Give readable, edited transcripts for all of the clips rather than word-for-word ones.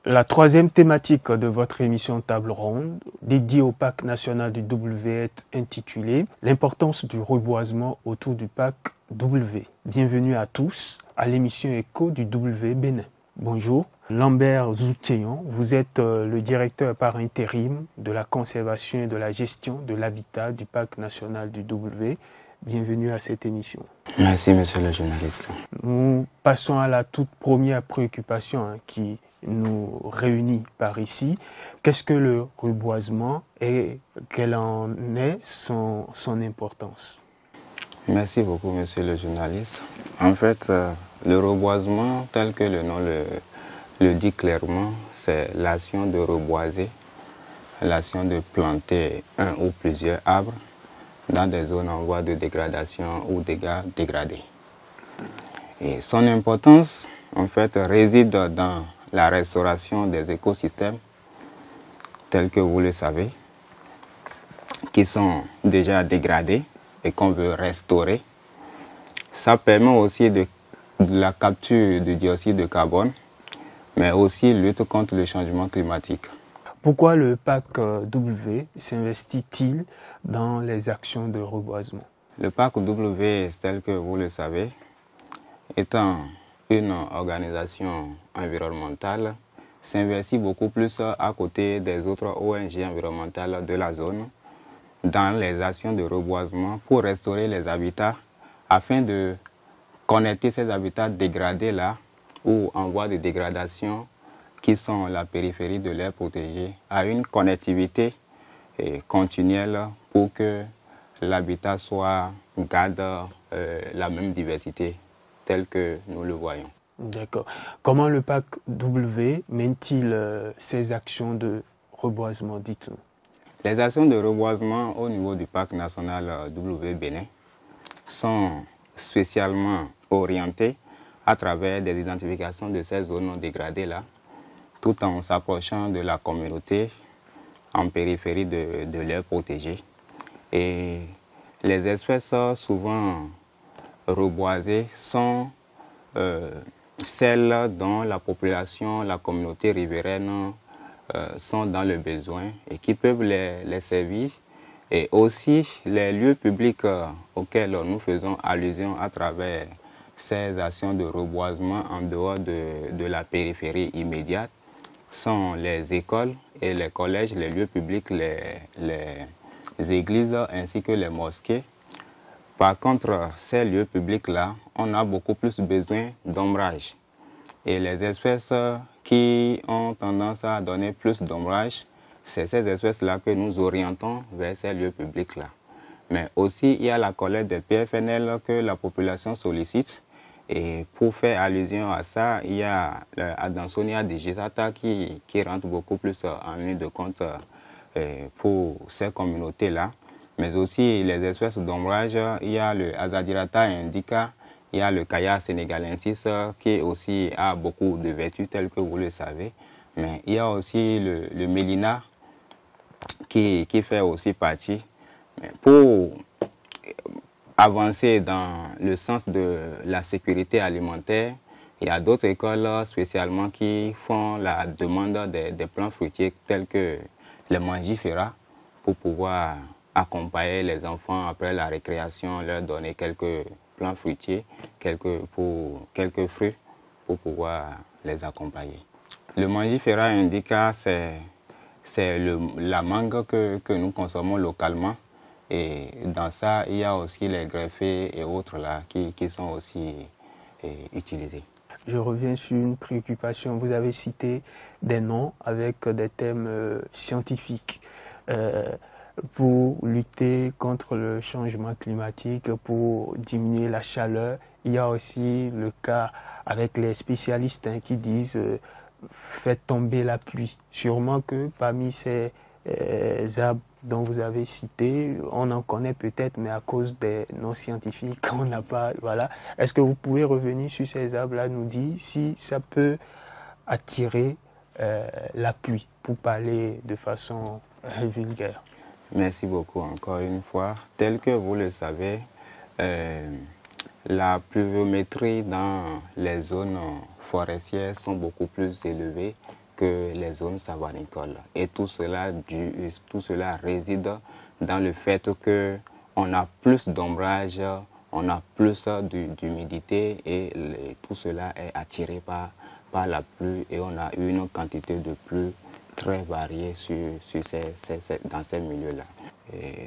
La troisième thématique de votre émission Table Ronde, dédiée au parc national du W, est intitulée « L'importance du reboisement autour du parc W ». Bienvenue à tous à l'émission Écho du W Bénin. Bonjour, Lambert Zoutcheyon, vous êtes le directeur par intérim de la conservation et de la gestion de l'habitat du parc national du W. Bienvenue à cette émission. Merci, monsieur le journaliste. Nous passons à la toute première préoccupation qui nous réunit par ici. Qu'est-ce que le reboisement et quelle en est son importance? Merci beaucoup, monsieur le journaliste. En fait, le reboisement, tel que le nom le dit clairement, c'est l'action de reboiser, l'action de planter un ou plusieurs arbres dans des zones en voie de dégradation ou dégradées. Et son importance, en fait, réside dans la restauration des écosystèmes, tels que vous le savez, qui sont déjà dégradés et qu'on veut restaurer. Ça permet aussi de la capture du dioxyde de carbone, mais aussi lutte contre le changement climatique. Pourquoi le parc W s'investit-il dans les actions de reboisement? Le parc W, tel que vous le savez, étant une organisation environnementale, s'investit beaucoup plus à côté des autres ONG environnementales de la zone dans les actions de reboisement pour restaurer les habitats afin de connecter ces habitats dégradés là ou en voie de dégradation qui sont la périphérie de l'aire protégée à une connectivité continuelle pour que l'habitat garde la même diversité telle que nous le voyons. D'accord. Comment le parc W mène-t-il ses actions de reboisement, dites-nous? Les actions de reboisement au niveau du parc national W Bénin sont spécialement orientées à travers des identifications de ces zones dégradées-là, tout en s'approchant de la communauté en périphérie de l'aire protégée. Et les espèces souvent reboisées sont celles dont la population, la communauté riveraine sont dans le besoin et qui peuvent les servir. Et aussi les lieux publics auxquels nous faisons allusion à travers ces actions de reboisement en dehors de la périphérie immédiate sont les écoles et les collèges, les lieux publics, les églises ainsi que les mosquées. Par contre, ces lieux publics-là, on a beaucoup plus besoin d'ombrage. Et les espèces qui ont tendance à donner plus d'ombrage, c'est ces espèces-là que nous orientons vers ces lieux publics-là. Mais aussi, il y a la collecte des PFNL que la population sollicite. Et pour faire allusion à ça, il y a l'Adansonia digisata qui rentre beaucoup plus en ligne de compte pour ces communautés-là. Mais aussi les espèces d'ombrage, il y a le Azadirata indica, il y a le Kaya sénégalensis qui aussi a beaucoup de vertus telles que vous le savez. Mais il y a aussi le Mélina qui fait aussi partie. Mais pour avancer dans le sens de la sécurité alimentaire, il y a d'autres écoles spécialement qui font la demande des plants fruitiers tels que les mangifera pour pouvoir accompagner les enfants après la récréation, leur donner quelques plants fruitiers, quelques fruits pour pouvoir les accompagner. Le mangifera indica, c'est la mangue que nous consommons localement. Et dans ça, il y a aussi les greffés et autres là qui sont aussi utilisés. Je reviens sur une préoccupation. Vous avez cité des noms avec des thèmes scientifiques pour lutter contre le changement climatique, pour diminuer la chaleur. Il y a aussi le cas avec les spécialistes qui disent faites tomber la pluie. Sûrement que parmi ces arbres dont vous avez cité, on en connaît peut-être, mais à cause des noms scientifiques, on n'a pas. Voilà. Est-ce que vous pouvez revenir sur ces arbres-là, nous dire si ça peut attirer la pluie, pour parler de façon vulgaire? Merci beaucoup encore une fois. Tel que vous le savez, la pluviométrie dans les zones forestières sont beaucoup plus élevées que les zones savanicoles. Et tout cela réside dans le fait qu'on a plus d'ombrage, on a plus d'humidité et tout cela est attiré par la pluie et on a une quantité de pluie très variée dans ces milieux-là.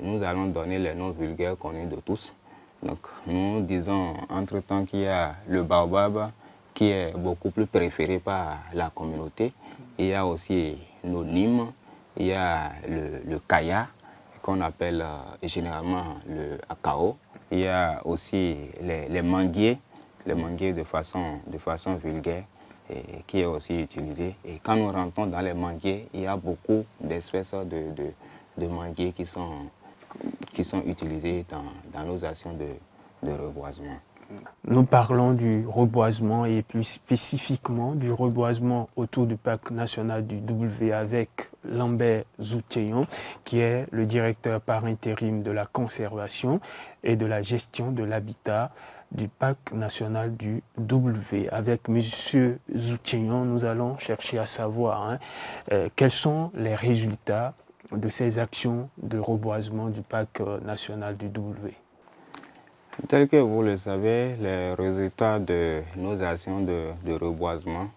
Nous allons donner les noms vulgaires connus de tous. Donc, nous disons entre-temps qu'il y a le baobab qui est beaucoup plus préféré par la communauté. Il y a aussi nos nimes, il y a le kaya qu'on appelle généralement le akao. Il y a aussi les manguiers de façon vulgaire qui est aussi utilisé. Et quand nous rentrons dans les manguiers, il y a beaucoup d'espèces de manguiers qui sont utilisés dans nos actions de reboisement. Nous parlons du reboisement et plus spécifiquement du reboisement autour du parc national du W avec Lambert Zoutcheyon, qui est le directeur par intérim de la conservation et de la gestion de l'habitat du parc national du W. Avec M. Zoutcheyon, nous allons chercher à savoir quels sont les résultats de ces actions de reboisement du parc national du W. Tel que vous le savez, les résultats de nos actions de reboisement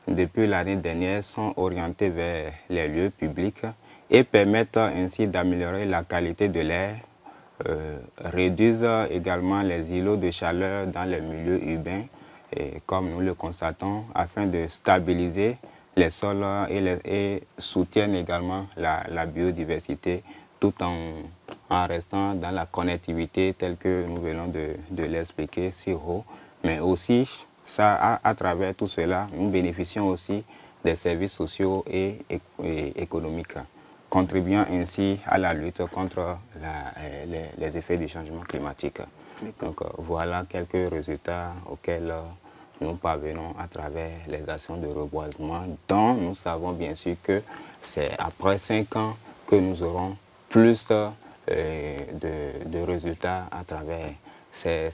depuis l'année dernière sont orientés vers les lieux publics et permettent ainsi d'améliorer la qualité de l'air, réduisent également les îlots de chaleur dans les milieux urbains, et comme nous le constatons, afin de stabiliser les sols et soutiennent également la biodiversité tout en restant dans la connectivité telle que nous venons de l'expliquer si haut. Mais aussi, à travers tout cela, nous bénéficions aussi des services sociaux et économiques, contribuant ainsi à la lutte contre les effets du changement climatique. Donc voilà quelques résultats auxquels nous parvenons à travers les actions de reboisement, dont nous savons bien sûr que c'est après 5 ans que nous aurons plus de résultats à travers ces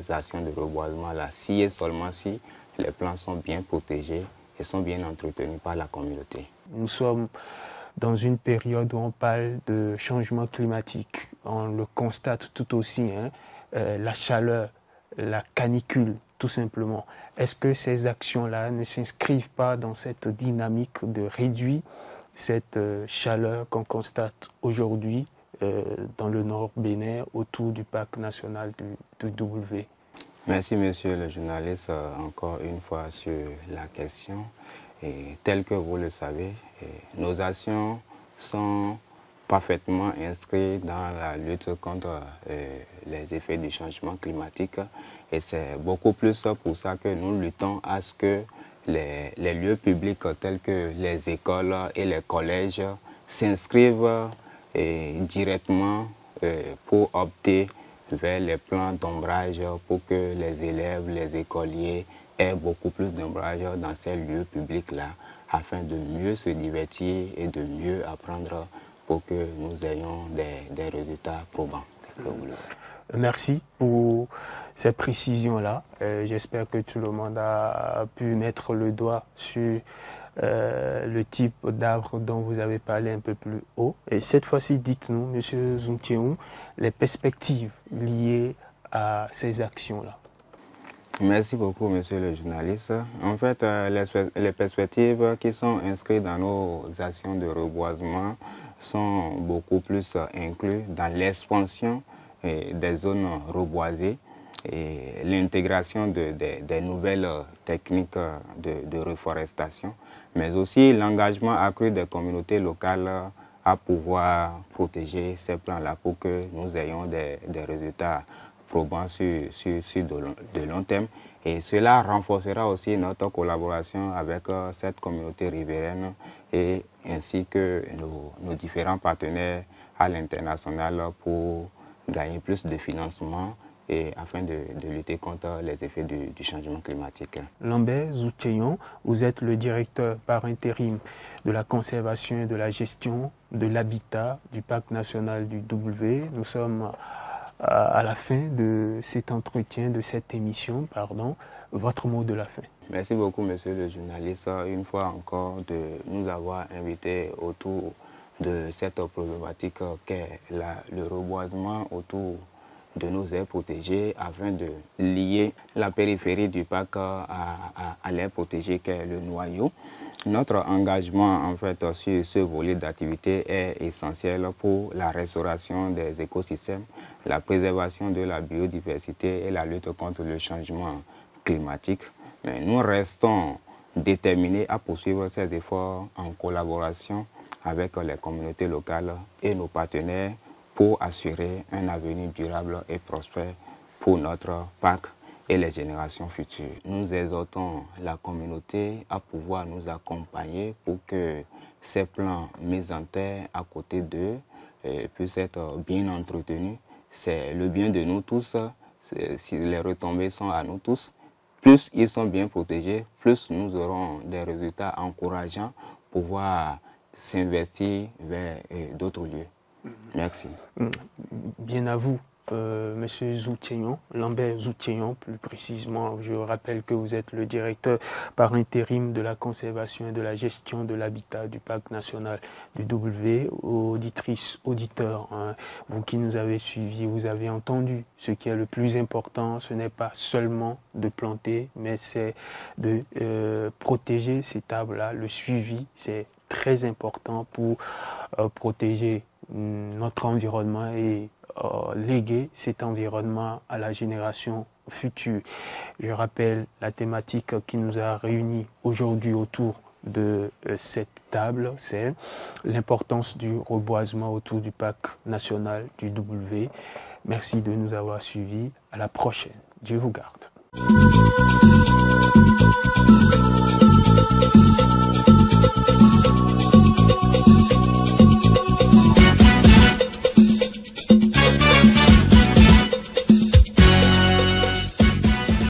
actions de reboisement-là, si et seulement si les plants sont bien protégés et sont bien entretenus par la communauté. Nous sommes dans une période où on parle de changement climatique. On le constate tout aussi, la chaleur, la canicule, tout simplement. Est-ce que ces actions-là ne s'inscrivent pas dans cette dynamique de réduire cette chaleur qu'on constate aujourd'hui dans le nord Bénin autour du parc national du W? Merci monsieur le journaliste encore une fois sur la question. Et tel que vous le savez, nos actions sont parfaitement inscrites dans la lutte contre les effets du changement climatique et c'est beaucoup plus pour ça que nous luttons à ce que les lieux publics tels que les écoles et les collèges s'inscrivent directement pour opter vers les plans d'ombrage pour que les élèves, les écoliers aient beaucoup plus d'ombrage dans ces lieux publics-là afin de mieux se divertir et de mieux apprendre pour que nous ayons des résultats probants. Merci pour ces précisions-là. J'espère que tout le monde a pu mettre le doigt sur le type d'arbre dont vous avez parlé un peu plus haut. Et cette fois-ci, dites-nous, M. Zoutcheyon, les perspectives liées à ces actions-là. Merci beaucoup, monsieur le journaliste. En fait, les perspectives qui sont inscrites dans nos actions de reboisement sont beaucoup plus incluses dans l'expansion des zones reboisées et l'intégration des nouvelles techniques de reforestation, mais aussi l'engagement accru des communautés locales à pouvoir protéger ces plans-là pour que nous ayons des résultats probants sur de long terme. Et cela renforcera aussi notre collaboration avec cette communauté riveraine et ainsi que nos différents partenaires à l'international pour gagner plus de financement et afin de lutter contre les effets du changement climatique. Lambert Zoutcheyon, vous êtes le directeur par intérim de la conservation et de la gestion de l'habitat du parc national du W. Nous sommes à la fin de cet entretien, de cette émission, pardon. Votre mot de la fin. Merci beaucoup, monsieur le journaliste, une fois encore de nous avoir invités autour de cette problématique qu'est le reboisement autour de nos aires protégées afin de lier la périphérie du parc à l'aire protégée qu'est le noyau. Notre engagement en fait sur ce volet d'activité est essentiel pour la restauration des écosystèmes, la préservation de la biodiversité et la lutte contre le changement climatique. Mais nous restons déterminés à poursuivre ces efforts en collaboration avec les communautés locales et nos partenaires pour assurer un avenir durable et prospère pour notre parc et les générations futures. Nous exhortons la communauté à pouvoir nous accompagner pour que ces plans mis en terre à côté d'eux puissent être bien entretenus. C'est le bien de nous tous, si les retombées sont à nous tous. Plus ils sont bien protégés, plus nous aurons des résultats encourageants pour pouvoir s'investir vers d'autres lieux. Merci. Bien à vous, Monsieur Zoutiegnon, Lambert Zoutiegnon, plus précisément. Je rappelle que vous êtes le directeur par intérim de la conservation et de la gestion de l'habitat du parc national du W. Auditrices, auditeurs, hein, vous qui nous avez suivis, vous avez entendu ce qui est le plus important, ce n'est pas seulement de planter, mais c'est de protéger ces tables-là. Le suivi, c'est très important pour protéger notre environnement et léguer cet environnement à la génération future. Je rappelle la thématique qui nous a réunis aujourd'hui autour de cette table, c'est l'importance du reboisement autour du parc national du W. Merci de nous avoir suivis. À la prochaine. Dieu vous garde.